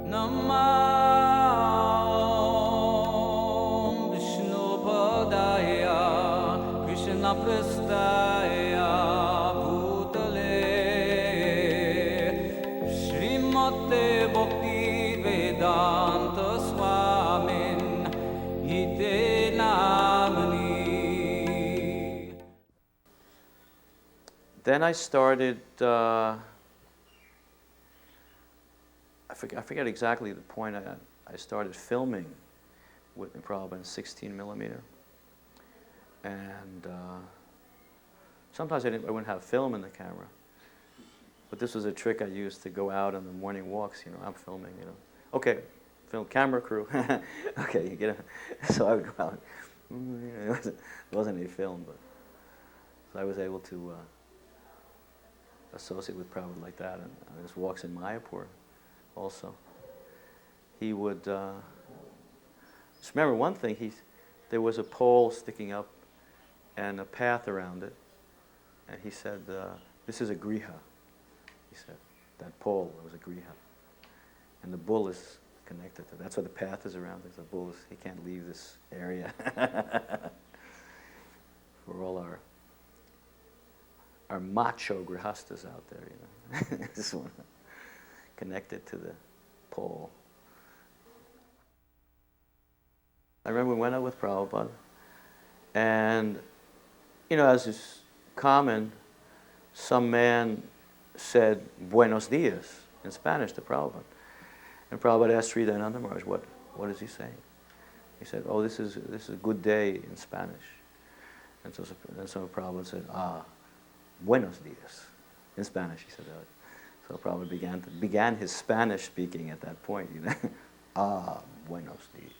Namah Vishnu Padaya Krishna Prastaya Bhutale Srimate Bhakti Vedanta Swamin Ite Namani. Then I started, I forget exactly the point I started filming with Prabhupada in 16 millimeter. And sometimes I wouldn't have film in the camera. But this was a trick I used to go out on the morning walks, I'm filming, Okay, film, camera crew. Okay, you get it. So I would go out. It wasn't any film, but so I was able to associate with Prabhupada like that. And his walks in Mayapur also. He would, just remember one thing, there was a pole sticking up and a path around it. And he said, this is a griha. He said, that pole was a griha. And the bull is connected to it. That's why the path is around it. The bull he can't leave this area. For all our macho grihastas out there, This one connected to the pole. I remember we went out with Prabhupada, and, as is common, some man said, Buenos dias, in Spanish to Prabhupada. And Prabhupada asked Srila Maharaj, what is he saying? He said, oh, this is a good day in Spanish. And so Prabhupada said, Buenos dias, in Spanish, he said that. So Prabhupada began his Spanish speaking at that point, Buenos dias,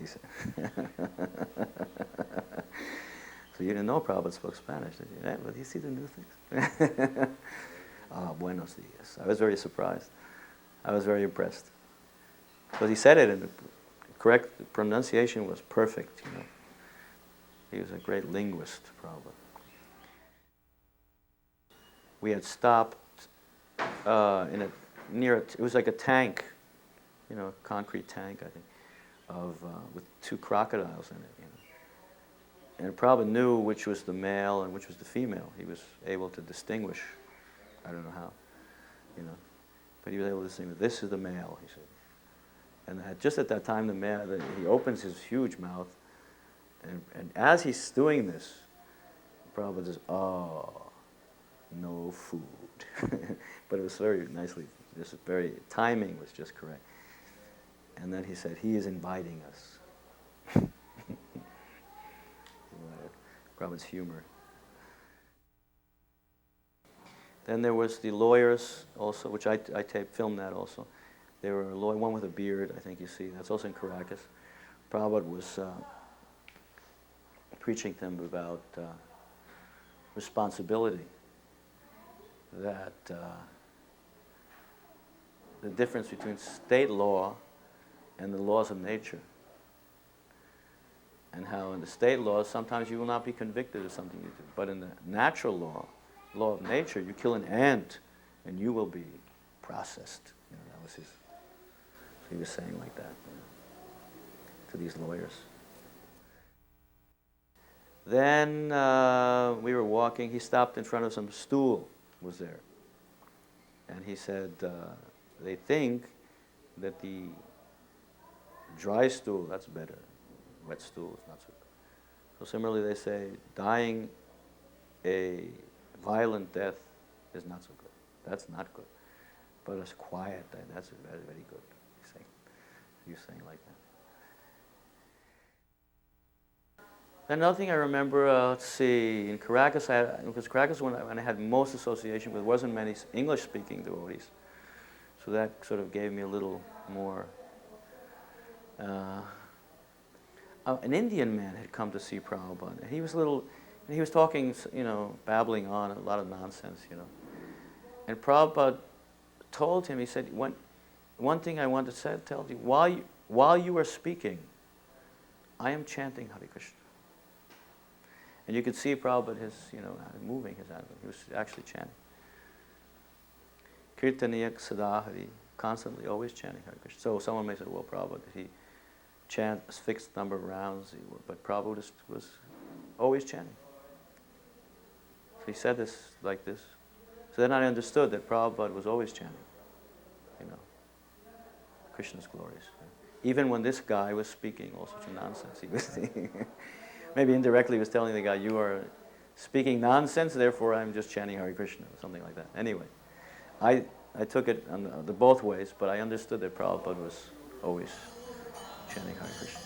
he said. So you didn't know Prabhupada spoke Spanish, did you? But you see the new things. Buenos dias. I was very surprised. I was very impressed. Because he said it, and the correct pronunciation was perfect, He was a great linguist, Prabhupada. We had stopped it was like a tank, a concrete tank, I think, with two crocodiles in it, And Prabhupada knew which was the male and which was the female. He was able to distinguish. I don't know how, But he was able to distinguish, this is the male, he said. And just at that time, he opens his huge mouth, and as he's doing this, Prabhupada says, no food. But it was very nicely, timing was just correct. And then he said, he is inviting us. Prabhupada's humor. Then there was the lawyers also, which I filmed that also. There were one with a beard, I think you see. That's also in Caracas. Prabhupada was preaching to them about responsibility. That the difference between state law and the laws of nature. And how in the state laws, sometimes you will not be convicted of something you do. But in the natural law of nature, you kill an ant and you will be processed. That was he was saying like that to these lawyers. Then we were walking, he stopped in front of some stool was there. And he said, they think that the dry stool, that's better. Wet stool is not so good. So similarly, they say dying a violent death is not so good. That's not good. But a quiet death, that's very, very good. He's saying like that. Another thing I remember, let's see, in Caracas, because Caracas, when I had most association with, wasn't many English-speaking devotees. So that sort of gave me a little more. An Indian man had come to see Prabhupada. He was he was talking, babbling on, a lot of nonsense, And Prabhupada told him, he said, one thing I want to tell you, while you are speaking, I am chanting Hare Krishna. And you could see Prabhupada, moving his hand. He was actually chanting. Kirtaniyak Sadahari constantly, always chanting Hare Krishna. So someone may say, well, Prabhupada, did he chant a fixed number of rounds? But Prabhupada was always chanting. So he said this like this. So then I understood that Prabhupada was always chanting, Krishna's glories. Even when this guy was speaking all sorts of nonsense, he was maybe indirectly he was telling the guy, you are speaking nonsense, therefore I'm just chanting Hare Krishna, or something like that. Anyway, I took it on the both ways, but I understood that Prabhupada was always chanting Hare Krishna.